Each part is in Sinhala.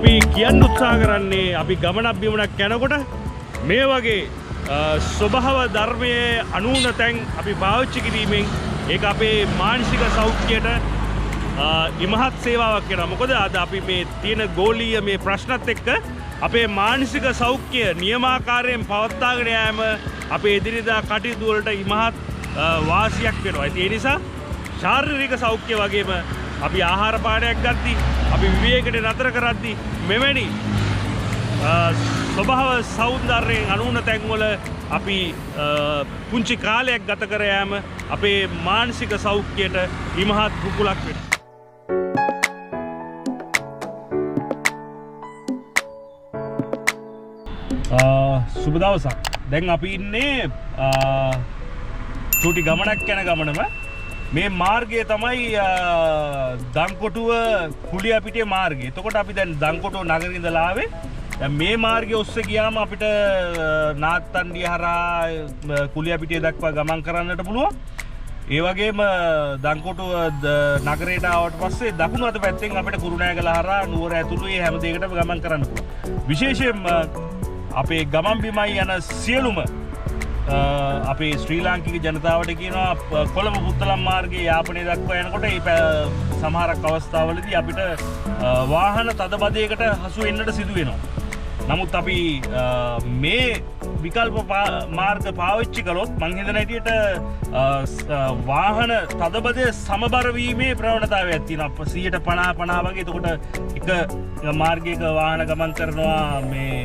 අපි කියන්න උත්සාහ කරන්නේ අපි ගමනක් බිමනක් යනකොට මේ වගේ ස්වභාව ධර්මයේ අනුන තැන් අපි පාවිච්චි කිරීමෙන් ඒක අපේ මානසික සෞඛ්‍යයට ඉමහත් සේවාවක් කරනවා. මොකද අද අපි මේ තියෙන ගෝලීය මේ ප්‍රශ්නත් එක්ක අපේ මානසික සෞඛ්‍ය නියමාකාරයෙන් පවත්වාගෙන යාම අපේ එදිනෙදා කටයුතු වලට ඉමහත් වාසියක් වෙනවා. ඒ නිසා ශාරීරික සෞඛ්‍ය වගේම අපි ආහාර පානයක් ගද්දී අපි විවේකයට නතර කරද්දී මෙවැනි ස්වභාව සෞන්දර්යයෙන් අනුන තැන්වල අපි පුංචි කාලයක් ගත කර යාම අපේ මානසික සෞඛ්‍යයට ඉමහත් රුකුලක් වෙනවා. සුබ දවසක්. දැන් අපි ඉන්නේ චූටි ගමනක් යන ගමනම මේ මාර්ගය තමයි දංකොටුව කුලියාපිටිය මාර්ගය. එතකොට අපි දැන් දංකොටුව නගරේ ඉඳලා ආවේ. දැන් මේ මාර්ගය ඔස්සේ ගියාම අපිට නාත්තන්ඩිය හරහා කුලියාපිටිය දක්වා ගමන් කරන්නට පුළුවන්. ඒ වගේම දංකොටුව නගරයට ආවට පස්සේ දකුණු අත පැත්තෙන් අපිට කුරුණෑගල හරහා නුවර ඇතුළු මේ හැම දෙයකටම ගමන් කරන්න පුළුවන්. විශේෂයෙන්ම අපේ ගමන් බිමයි යන සියලුම අපේ ශ්‍රී ලාංකික ජනතාවට කියනවා කොළඹ පුත්තලම් මාර්ගයේ යාපනය දක්වා යනකොට මේ සමහරක් අවස්ථාවලදී අපිට වාහන තදබදයකට හසු වෙන්නට සිදු වෙනවා. නමුත් අපි මේ විකල්ප මාර්ග පාවිච්චි කළොත් මං හිතන හැටියට වාහන තදබදය සමබර වීමේ ප්‍රවණතාවයක් තියෙනවා. 50% වගේ. එතකොට එක මාර්ගයක වාහන ගමන් කරනවා මේ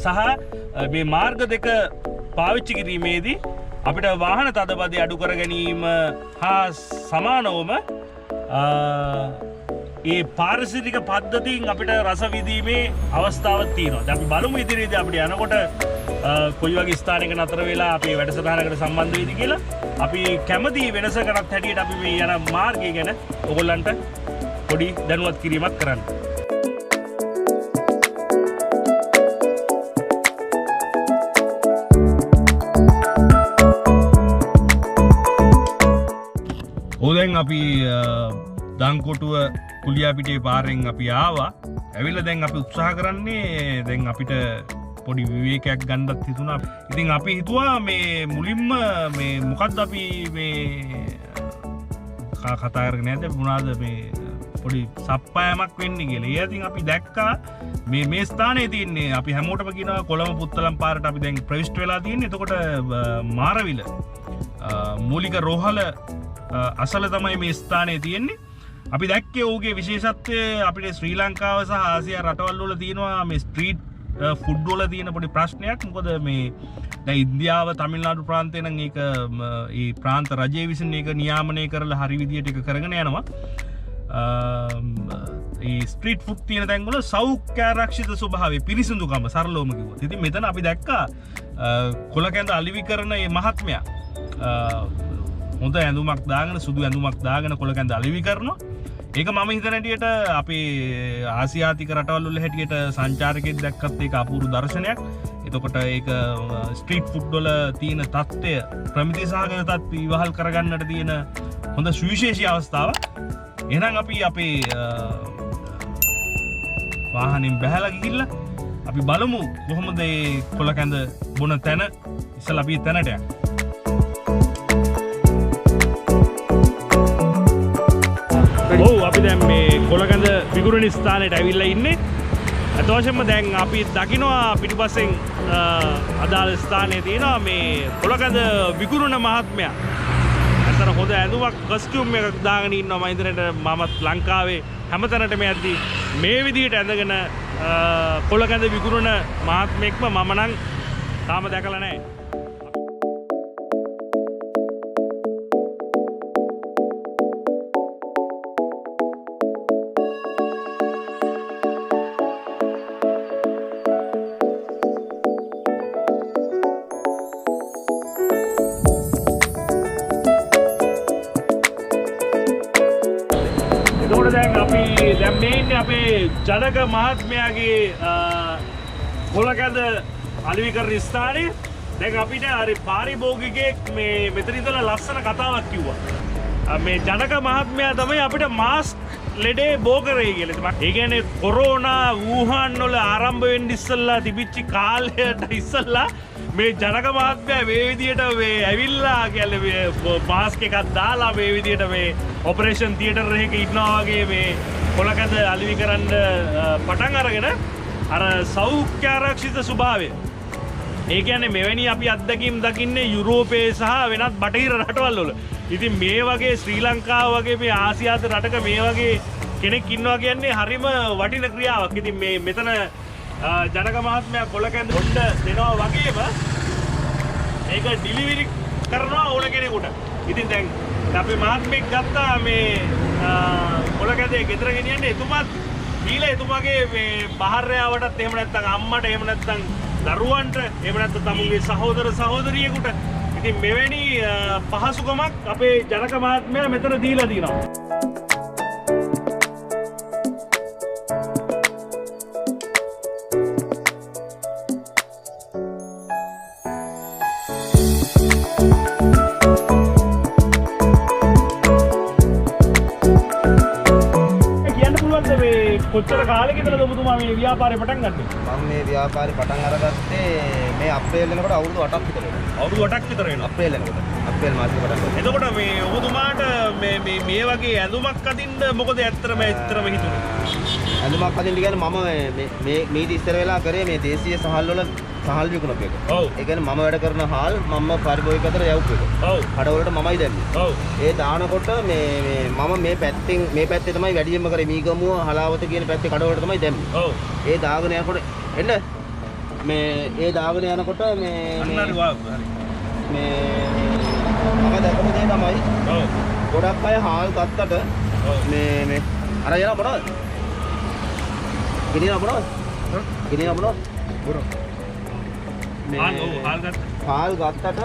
සහ මේ මාර්ග දෙක පාවිච්චි කිරීමේදී අපිට වාහන තදබදය අඩු කර ගැනීම හා සමානවම ඒ පාරිසරික පද්ධතියෙන් අපිට රස විඳීමේ අවස්ථාවක් තියෙනවා. දැන් අපි බලමු ඉදිරියේදී අපිට යනකොට කොයි වගේ ස්ථානයක නතර වෙලා අපි වැඩසටහනකට සම්බන්ධ වෙයිද කියලා. අපි කැමති වෙනසකටත් හැටියට අපි මේ යන මාර්ගය ගැන ඔයගොල්ලන්ට පොඩි දැනුවත් කිරීමක් කරන්න. දැන් අපි දංකොටුව කුලියාපිටියේ පාරෙන් අපි ආවා. ඇවිල්ලා දැන් අපි උත්සාහ කරන්නේ දැන් අපිට පොඩි විවේකයක් ගන්නත් හිතුණා. ඉතින් අපි හිතුවා මේ මුලින්ම මේ මොකද්ද අපි මේ කතා කරගෙන යද්දී මොනවාද මේ පොඩි සප්පායමක් වෙන්නේ කියලා. ඒ ඉතින් අපි දැක්කා මේ ස්ථානයේ තියෙන්නේ අපි හැමෝටම කියනවා කොළඹ පුත්තලම් පාරට අපි දැන් ප්‍රවිෂ්ඨ වෙලා තියෙන්නේ. එතකොට මාරවිල මූලික රෝහල අසල තමයි මේ ස්ථානයේ තියෙන්නේ. අපි දැක්කේ ඔහුගේ විශේෂත්වය අපිට ශ්‍රී ලංකාව සහ ආසියා රටවල් වල තියෙනවා මේ ස්ට්‍රීට් ෆුඩ් වල තියෙන පොඩි ප්‍රශ්නයක්. මොකද මේ දැන් ඉන්දියාව තමිල්නාඩු ප්‍රාන්තේ නම් ඒක ඒ ප්‍රාන්ත රජය විසින් ඒක නියාමනය කරලා හරි විදියට ඒක කරගෙන යනවා. ඒ ස්ට්‍රීට් ෆුඩ් තියෙන තැන් වල සෞඛ්‍ය ආරක්ෂිත ස්වභාවය පිරිසිදුකම සරලවම කිව්වොත්. ඉතින් මෙතන අපි දැක්කා කොළ කැඳ අලිවි කරන මේ මහත්මයා හොඳ ඇඳුමක් දාගෙන සුදු ඇඳුමක් දාගෙන කොළ කැඳ අලිවි කරනවා. ඒක මම හිතන හැටියට අපේ ආසියාතික රටවල් වල හැටියට සංචාරකයෙක් දැක්කත් ඒක අපූර්ව දර්ශනයක්. එතකොට ඒක ස්ට්‍රීට් ෆුඩ් වල තියෙන තත්ත්වය ප්‍රමිති සහගත තත්ත්ව ඉවහල් කරගන්නට තියෙන හොඳ සුවිශේෂී අවස්ථාවක්. එහෙනම් අපි අපේ වාහනින් බැහැලා ගිහිල්ලා අපි බලමු කොහොමද මේ කොළ කැඳ බොන තැන. ඉස්සලා අපි තැනට යමු. ඔව් අපි දැන් මේ කොළකඳ විකුණන ස්ථානයට ඇවිල්ලා ඉන්නේ. අත වශයෙන්ම දැන් අපි දකිනවා පිටිපස්සෙන් අදාළ ස්ථානයේ තියෙනවා මේ කොළකඳ විකුණන මහත්මයා. අතන හොඳ ඇඳුමක් කස්ටියුම් එකක් දාගෙන ඉන්නවා. මම ඉදරට මමත් ලංකාවේ හැමතැනටම යද්දී මේ විදිහට ඇඳගෙන කොළකඳ විකුණන මහත්මයෙක්ම මම නම් තාම දැකලා නැහැ. දැන් මේ ඉන්නේ අපේ ජනක මහත්මයාගේ කොළ කැඳ අලෙවි කරන ස්ථානයේ. දැන් අපිට අර පාරිභෝගිකයෙක් මේ මෙතන ඉඳලා ලස්සන කතාවක් කිව්වා. මේ ජනක මහත්මයා තමයි අපිට මාස්ක් ලෙඩේ බෝ කරේ කියලා. ඒ කියන්නේ කොරෝනා වූහාන් වල ආරම්භ වෙන්න ඉස්සෙල්ලා තිබිච්ච කාලයට ඉස්සෙල්ලා මේ ජනක මහත්මයා මේ විදියට මේ ඇවිල්ලා කියන්නේ මේ මාස්ක් එකක් දාලා මේ විදියට මේ ඔපරේෂන් තියටර් එකක ඉන්නවා වගේ මේ කොලකඳ අලිවි කරන්න පටන් අරගෙන අර සෞඛ්‍ය ආරක්ෂිත ස්වභාවය. ඒ කියන්නේ මෙවැනි අපි අත්දැකීම් දකින්නේ යුරෝපයේ සහ වෙනත් බටහිර රටවල් වල. ඉතින් මේ වගේ ශ්‍රී ලංකාව වගේ මේ ආසියාත රටක මේ වගේ කෙනෙක් ඉන්නවා කියන්නේ හරිම වටින ක්‍රියාවක්. ඉතින් මේ මෙතන ජනක මහත්මයා කොලකැඳ හොන්න දෙනවා වගේම මේක ඩිලිවරි කරනවා ඕන කෙනෙකුට. ඉතින් දැන් අපි මහත්මෙක් ගත්තා මේ කොලකැඳේ ගෙදර ගෙනියන්නේ එතුමාත් දීලා එතුමාගේ මේ බහර්යාවටත් එහෙම නැත්නම් අම්මට එහෙම නැත්නම් දරුවන්ට එහෙම නැත්නම් තමුන්ගේ සහෝදර සහෝදරියෙකුට. ඉතින් මෙවැනි පහසුකමක් අපේ ජනක මහත්මයා මෙතන දීලා තියෙනවා. කොච්චර කාලෙකදද ඔබතුමා මේ ව්‍යාපාරේ පටන් ගත්තේ? මම මේ ව්‍යාපාරේ පටන් අරගත්තේ මේ අප්‍රේල් වෙනකොට අවුරුදු 8ක් විතර වෙනවා. අවුරුදු 8ක් විතර වෙනවා. අප්‍රේල් වෙනකොට. අප්‍රේල් මාසෙ පටන් ගත්තා. එතකොට මේ ඔබතුමාට මේ වගේ ඇඳුමක් අදින්න මොකද ඇත්තටම හිතුනේ? ඇඳුමක් අදින්න කියන්නේ මම මේ ඉස්සර වෙලා කරේ මේ දේශීය සහල් වල සහල් විකුණපු එක. ඔව්. ඒ කියන්නේ මම වැඩ කරන හාල් මම පරිභෝගික අතර යවපු එක. ඔව්. කඩවලට මමයි දැම්මේ. ඔව්. ඒ දානකොට මම මේ පැත්තේ තමයි වැඩියෙන්ම කරේ මීගමුව හලාවත කියන පැත්තේ කඩවලට තමයි දැම්මේ. ඔව්. ඒ දාගෙන යනකොට එන්න ඒ දාගෙන යනකොට මේ මම දැකපු දේ තමයි. ඔව්. ගොඩක් අය හාල් ගත්තට මේ අර යන මොනවද? ගෙනියන මොනවද? ගෙනියන මොනවද? බොරෝ. හාල් ගත්තට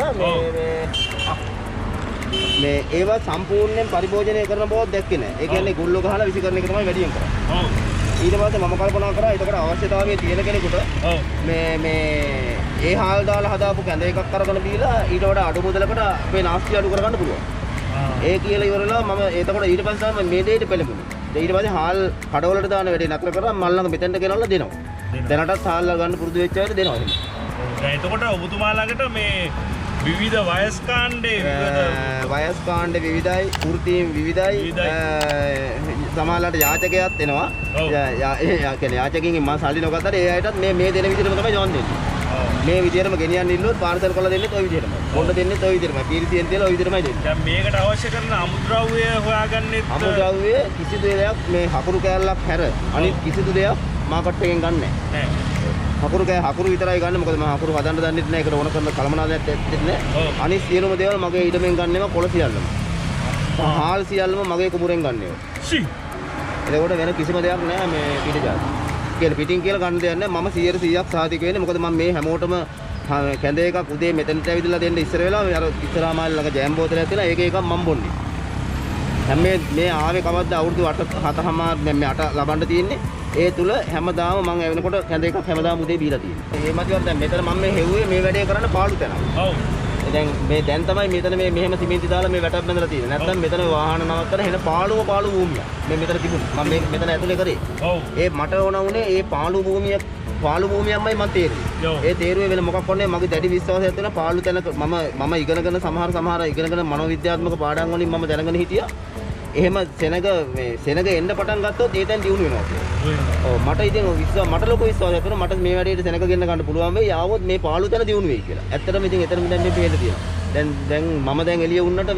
මේ ඒවා සම්පූර්ණයෙන් පරිභෝජනය කරන බවක් දැක්කේ නැහැ. ඒ කියන්නේ ගුල්ලෝ ගහලා විසි කරන එක තමයි වැඩියෙන් කරන්නේ. ඔව්. ඊට පස්සේ මම කල්පනා කරා ඒකට අවශ්‍යතාවය තියෙන කෙනෙකුට මේ ඒ හාල් දාලා හදාපු කැඳ එකක් අරගෙන බීලා ඊට වඩා අඩු මුදලකට අපේ නාස්ති අඩු කරගන්න පුළුවන්. ඒ කියලා ඉවරලා මම එතකොට ඊට පස්සේ තමයි මේ දෙයට පෙළඹුණේ. ඊට පස්සේ හාල් කඩවලට දාන වැඩේ නතර කරලා මල් ළඟ මෙතෙන්ට ගෙනල්ලා දෙනවා. දැනටත් හාල් ගන්න පුරුදු වෙච්ච අයට දෙනවා. එතකොට ඔබතුමා ළඟට මේ විවිධ වයස් කාණ්ඩේ විවිධයි, වෘත්තීන් විවිධයි. සමහරවිට යාචකයෙක් එනවා. කියන්නේ යාචකකින් මම සල්ලි නොගත්තට ඒ අයටත් මේ දෙන විදිහටම තමයි ජොන් දෙන්නේ. මේ විදිහටම ගෙනියන්න ඉල්ලුවොත් පාර්සල් කරලා දෙන්නෙත් ওই විදිහටමයි. බොන්න දෙන්නෙත් ওই විදිහටමයි. පීරිසියෙන් තියලා ওই විදිහටමයි දෙන්නේ. දැන් මේකට අවශ්‍ය කරන අමුද්‍රව්‍ය හොයාගන්නෙත් අමුද්‍රව්‍ය කිසිදු දෙයක් මේ හකුරු කෑල්ලක් හැර අනිත් කිසිදු දෙයක් මාකට් එකෙන් ගන්නෑ. නෑ. හකුරු විතරයි ගන්න. මොකද මම හකුරු හදන්න දන්නෙත් නෑ. ඒකට ඕන කරන කලමනාදයක් ඇත්තෙත් නෑ. අනිත් සියලුම දේවල් මගේ ඊටමෙන් ගන්නෙම කොළ සියල්ලම. හාල් සියල්ලම මගේ කුඹුරෙන් ගන්නෙව. ඒකට වෙන කිසිම දෙයක් නෑ මේ පිටජාති. කියලා පිටින් කියලා ගන්න දෙයක් නෑ. මම 100%ක් සාතික වෙන්නේ. මොකද මම මේ හැමෝටම කැඳ එකක් උදේ මෙතනට ඇවිදලා දෙන්න ඉස්සර වෙලා අර ඉස්සරහා මාල් ළඟ ජෑම් බෝතලයක් තියලා ඒක එකක් මම බොන්නේ. දැන් මේ ආවේ කවද්ද අවුරුදු 7ම මේ 8 ලබන්න තියෙන්නේ. ඒ තුල හැමදාම මම ඇවෙනකොට කැඳ එකක් හැමදාම උදේ බීලා තියෙනවා. ඒ මතිවත් දැන් මෙතන මම මේ හෙව්වේ මේ වැඩේ කරන්න පාළු තැනක්. ඔව්. දැන් තමයි මෙතන මෙහෙම සිමෙන්ති දාලා මේ වැටක් බඳලා තියෙන්නේ. නැත්නම් මෙතන වාහන නවත්තන හෙන පාළු භූමිය. මෙතන තිබුණා. මම මෙතන ඇතුලේ කරේ. ඔව්. ඒ මට ඕන උනේ ඒ පාළු භූමියක්මයි මම තේරුවේ. ඒ තේරුවේ වෙන මොකක් වන්නේ මගේ දැඩි විශ්වාසයක් තියෙනවා පාළු තැනක මම ඉගෙනගෙන සමහර ඉගෙනගෙන මනෝවිද්‍යාත්මක පාඩම් වලින් මම දැනගෙන හිටියා. එහෙම සෙනග එන්න පටන් ගත්තොත් ඒ තැන් දියුණු වෙනවා කියලා. ඔව් මට ඉතින් මට ලොකු විශ්වාසයක් තියෙනවා මට මේ වැඩේට සෙනග ගෙන්න ගන්න පුළුවන් වෙයි. ආවොත් මේ පාළු තැන දියුණු වෙයි කියලා. ඇත්තටම ඉතින් එතන දැන් මේ පේන්න තියෙනවා. දැන් මම දැන් එළිය වුණාට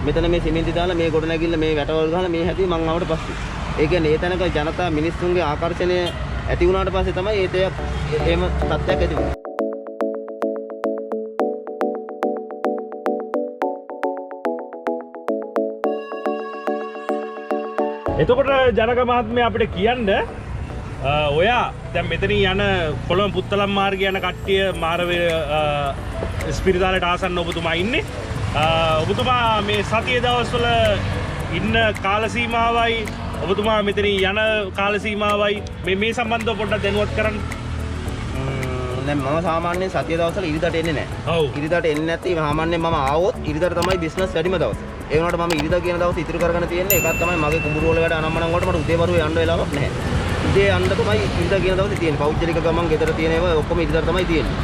මෙතන මේ සිමෙන්ති දාලා මේ ගොඩනැගිල්ල මේ වැටවල් ගහලා මේ හැදී මං ආවට පස්සේ. ඒ කියන්නේ ඒ තැනක ජනතා මිනිස්සුන්ගේ ආකර්ෂණය ඇති වුණාට පස්සේ තමයි ඒ දෙයක් එහෙම තත්ත්වයක් ඇති වුනේ. එතකොට ජනක මහත්මයා අපිට කියන්න ඔයා දැන් මෙතනින් යන කොළඹ පුත්තලම් මාර්ගය යන කට්ටිය මාරවේ ස්පිරිතාලයට ආසන්න ඔබතුමා ඉන්නේ. ඔබතුමා මේ සතියේ දවස්වල ඉන්න කාල සීමාවයි ඔබතුමා මෙතනින් යන කාල සීමාවයි මේ සම්බන්ධව පොඩ්ඩක් දැනුවත් කරන්න. දැන් මම සාමාන්‍යයෙන් සතිය දවසවල ඉරිදාට එන්නේ නැහැ. ඔව්. ඉරිදාට එන්නේ නැත්නම් සාමාන්‍යයෙන් මම ආවොත් ඉරිදාට තමයි බිස්නස් වැඩිම දවස. ඒ වුණාට මම ඉරිදා කියන දවස් ඉතුරු කරගෙන තියෙන්නේ එකක් තමයි මගේ කුඹුරු වල වැඩ අනම්මනම් වලට මට උදේ වරුවේ යන්න වෙලාවක් නැහැ. උදේ යන්න තමයි ඉරිදා කියන දවසේ තියෙන්නේ. පෞද්ගලික ගමන් ගෙදර තියෙන ඒවා ඔක්කොම ඉරිදාට තමයි තියෙන්නේ.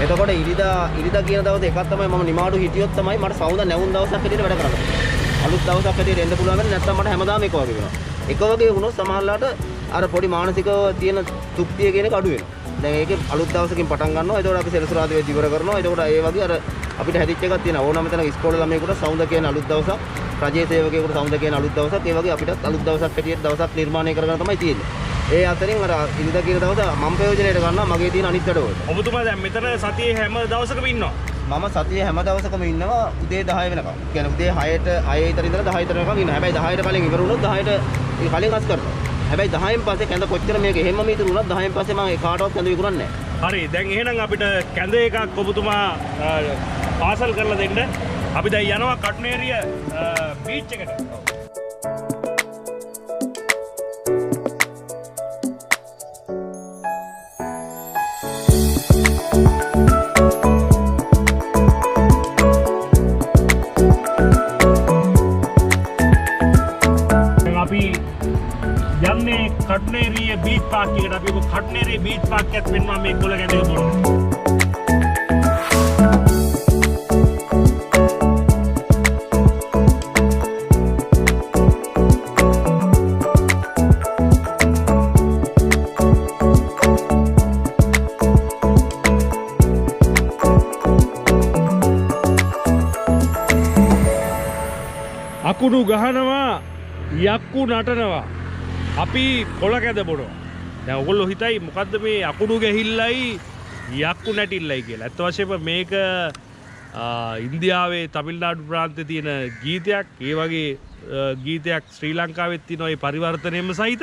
එතකොට ඉරිදා කියන දවසේ එකක් තමයි මම නිමාඩු හිටියොත් තමයි මට සවුද නැවුම් දවසක් හැටියට වැඩ කරන්න. අලුත් දවසක් හැටියට එන්න පුළුවන් වෙන්නේ නැත්නම් මට හැමදාම එක වගේ වෙනවා. එක වගේ වුණොත් සමහරලාට අර පොඩි මානසිකව තියෙන තෘප්තිය කියන එක අඩු වෙනවා. දැන් ඒකේ අලුත් දවසකින් පටන් ගන්නවා. එතකොට අපි සෙනසුරාදා වෙද්දි ඉවර කරනවා. එතකොට ඒ වගේ අර අපිට හැදිච්ච එකක් තියෙනවා. ඕනම තැනක ඉස්කෝලේ ළමයෙකුට සවුද කියන අලුත් දවසක්, රජයේ සේවකයෙකුට සවුද කියන අලුත් දවසක්, ඒ වගේ අපිටත් අලුත් දවසක් හැටියට දවසක් නිර්මාණය කරගෙන තමයි තියෙන්නේ. ඒ අතරින් අර ඉරිදා කියන දවස මම ප්‍රයෝජනයට ගන්නවා මගේ තියෙන අනිත් වැඩවලට. ඔබතුමා දැන් මෙතන සතියේ හැම දවසකම ඉන්නවා. මම සතියේ හැම දවසකම ඉන්නවා උදේ 10 වෙනකම්. කියන්නේ උදේ 6ට 6 විතර ඉඳලා 10 විතර වෙනකම් ඉන්නවා. හැබැයි 10ට කලින් ඉවර වුණොත් 10ට කලින් අස් කරනවා. හැබැයි 10න් පස්සේ කැඳ කොච්චර මේක හැමම ඉතුරු වුණත් 10න් පස්සේ මම ඒ කාටවත් කැඳ විකුණන්නේ නැහැ. හරි. දැන් එහෙනම් අපිට කැඳ එකක් ඔබතුමා පාසල් කරලා දෙන්න. අපි දැන් යනවා කටුනේරිය බීච් එකට. යන්නේ කටුනේරිය බීච් පාක් එකට. අපි කටුනේරිය බීච් පාක් එකත් වෙනවා මේ කොළ කැඳේ බොන්න. අකුණු ගහනවා, යක්කු නටනවා. අපි කොළ කැඳ බොනවා. දැන් ඔයගොල්ලෝ හිතයි මොකද්ද මේ අකුණු ගැහිල්ලයි යක්කු නැටිල්ලයි කියලා. ඇත්ත වශයෙන්ම මේක ඉන්දියාවේ තමිල්නාඩු ප්‍රාන්තයේ තියෙන ගීතයක්. ඒ වගේ ගීතයක් ශ්‍රී ලංකාවෙත් තියෙනවා ඒ පරිවර්තනයෙන්ම සහිත.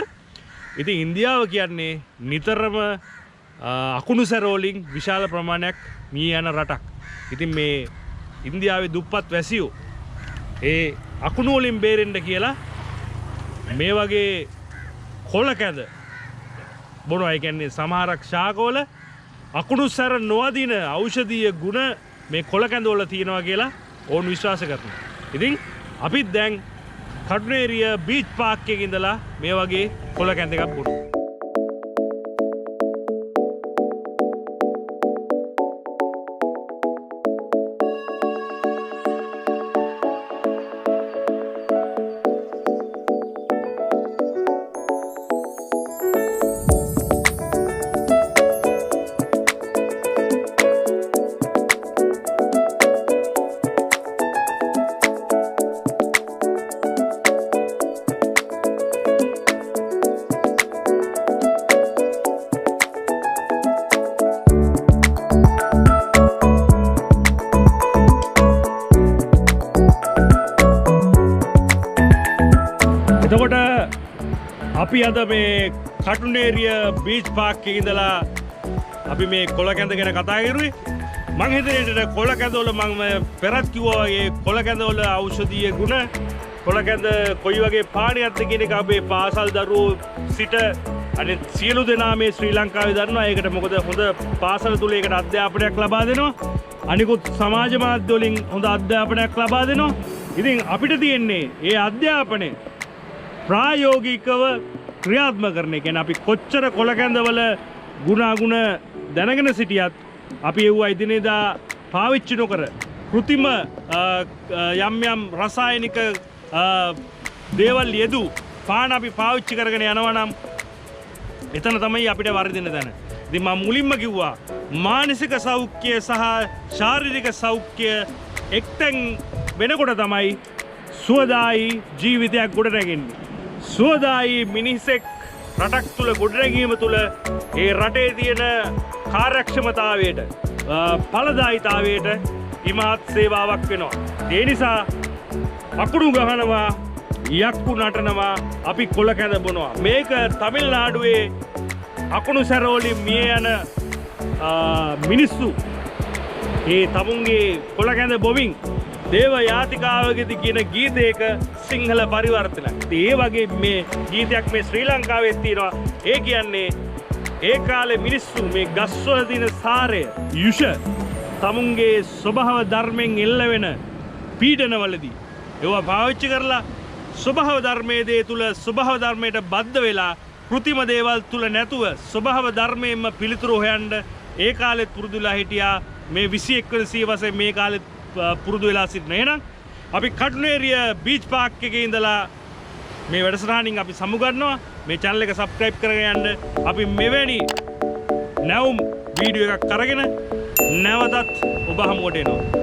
ඉතින් ඉන්දියාව කියන්නේ නිතරම අකුණු සැර වලින් විශාල ප්‍රමාණයක් මිය යන රටක්. ඉතින් මේ ඉන්දියාවේ දුප්පත් වැසියෝ ඒ අකුණු වලින් බේරෙන්න කියලා මේ වගේ කොළ කැඳ බොනවා. ඒ කියන්නේ සමහරක් ශාකවල අකුණු සැර නොවදින ඖෂධීය ගුණ මේ කොළ කැඳ වල තියෙනවා කියලා ඕන් විශ්වාස කරනවා. ඉතින් අපිත් දැන් කටුනේරිය බීච් පාක් එකේ ඉඳලා මේ වගේ කොළ කැඳ එකක් බොනවා. එතකොට අපි අද මේ කටුනේරිය බීච් පාක් එකේ ඉඳලා අපි මේ කොළ කැඳ ගැන කතා කරුවේ. මං හිතන්නේ කොළ කැඳ වල මම පෙරත් කිව්වා වගේ කොළ කැඳ වල ඖෂධීය ගුණ, කොළ කැඳ කොයි වගේ පානයක්ද කියන එක අපේ පාසල් දරුවෝ සිට අනිත් සියලු දෙනා මේ ශ්‍රී ලංකාවේ දන්නවා. ඒකට මොකද හොඳ පාසල තුල ඒකට අධ්‍යාපනයක් ලබා දෙනවා. අනිකුත් සමාජ මාධ්‍ය වලින් හොඳ අධ්‍යාපනයක් ලබා දෙනවා. ඉතින් අපිට තියෙන්නේ ඒ අධ්‍යාපනය ප්‍රායෝගිකව ක්‍රියාත්මක කරන. කියන්නේ අපි කොච්චර කොළ කැඳවල ගුණාගුණ දැනගෙන සිටියත් අපි ඒවා ඉදිනේදා පාවිච්චි නොකර කෘතිම යම් යම් රසායනික දේවල් යෙදු පාන අපි පාවිච්චි කරගෙන යනවා නම් එතන තමයි අපිට වර්ධින තැන. ඉතින් මම මුලින්ම කිව්වා මානසික සෞඛ්‍ය සහ ශාරීරික සෞඛ්‍ය එක්තෙන් වෙනකොට තමයි සුවදායි ජීවිතයක් ගොඩනැගෙන්නේ. සුවදායි මිනිසෙක් රටක් තුල ගොඩනැගීම තුල ඒ රටේ තියෙන කාර්යක්ෂමතාවයට ඵලදායීතාවයට ඉමහත් සේවාවක් වෙනවා. ඒ නිසා අකුණු ගහනවා, යක්කු නටනවා, අපි කොළ කැඳ බොනවා. මේක තමිල්නාඩුවේ අකුණු සැර වලින් මිය යන මිනිස්සු ඒ තමුන්ගේ කොළ කැඳ බොමින් දේව යාතිකාවකදී කියන ගීතයක සිංහල පරිවර්තනයක්. ඒ වගේ මේ ගීතයක් මේ ශ්‍රී ලංකාවේ තියෙනවා. ඒ කියන්නේ ඒ කාලේ මිනිස්සු මේ ගස්වල තියෙන සාරය යුෂ තමුන්ගේ ස්වභාව ධර්මයෙන් එල්ල වෙන පීඩනවලදී ඒවා පාවිච්චි කරලා ස්වභාව ධර්මයේ දේ තුල ස්වභාව ධර්මයට බද්ධ වෙලා කෘතිම දේවල් තුල නැතුව ස්වභාව ධර්මයෙන්ම පිළිතුරු හොයන්න ඒ කාලෙත් පුරුදුලා හිටියා මේ 21 වෙනි සියවසේ මේ කාලෙත් පුරුදු වෙලා සිටින. එහෙනම් අපි කටුනේරිය බීච් පාක් එකේ ඉඳලා මේ වැඩසටහනින් අපි සමුගන්නවා. මේ channel එක subscribe කරගෙන යන්න. අපි මෙවැනි නැවුම් වීඩියෝ එකක් අරගෙන නැවතත් ඔබ හමුවට එනවා.